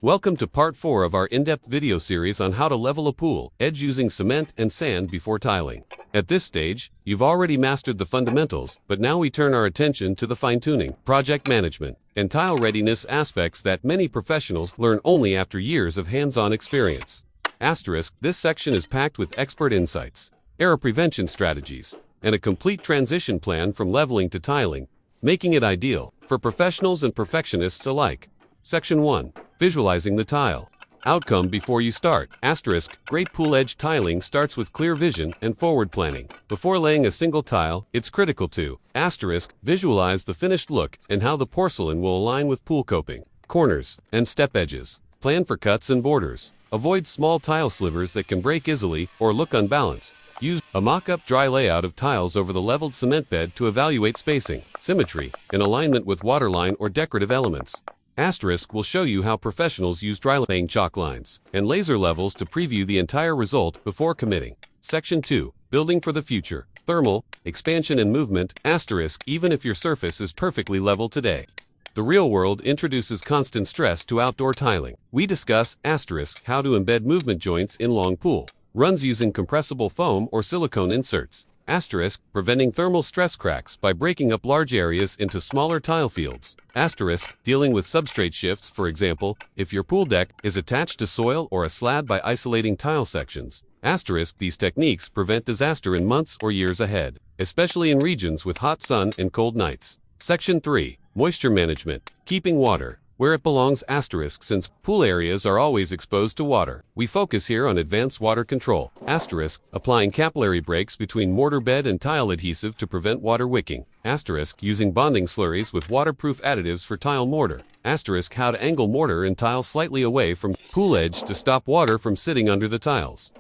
Welcome to part 4 of our in-depth video series on how to level a pool edge using cement and sand before tiling. At this stage, you've already mastered the fundamentals, but now we turn our attention to the fine-tuning, project management, and tile readiness aspects that many professionals learn only after years of hands-on experience. This section is packed with expert insights, error prevention strategies, and a complete transition plan from leveling to tiling, making it ideal for professionals and perfectionists alike. Section 1. Visualizing the tile. Outcome before you start. Great pool edge tiling starts with clear vision and forward planning. Before laying a single tile, it's critical to visualize the finished look and how the porcelain will align with pool coping, corners, and step edges. Plan for cuts and borders. Avoid small tile slivers that can break easily or look unbalanced. Use a mock-up dry layout of tiles over the leveled cement bed to evaluate spacing, symmetry, and alignment with waterline or decorative elements. Will show you how professionals use dry laying chalk lines and laser levels to preview the entire result before committing. Section 2. Building for the future. Thermal, expansion and movement. Even if your surface is perfectly level today, the real world introduces constant stress to outdoor tiling. We discuss how to embed movement joints in long pool runs using compressible foam or silicone inserts. Preventing thermal stress cracks by breaking up large areas into smaller tile fields. Dealing with substrate shifts, for example, if your pool deck is attached to soil or a slab by isolating tile sections. These techniques prevent disaster in months or years ahead, especially in regions with hot sun and cold nights. Section 3. Moisture management. Keeping water where it belongs. Since pool areas are always exposed to water, we focus here on advanced water control. Applying capillary breaks between mortar bed and tile adhesive to prevent water wicking. Using bonding slurries with waterproof additives for tile mortar. How to angle mortar and tile slightly away from pool edge to stop water from sitting under the tiles.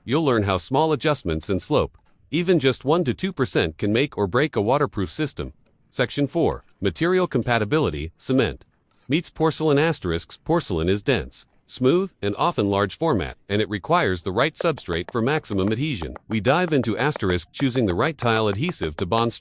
You'll learn how small adjustments in slope, even just 1 to 2%, can make or break a waterproof system. Section 4. Material compatibility. Cement meets porcelain. Porcelain is dense, smooth, and often large format, and it requires the right substrate for maximum adhesion. We dive into choosing the right tile adhesive to bond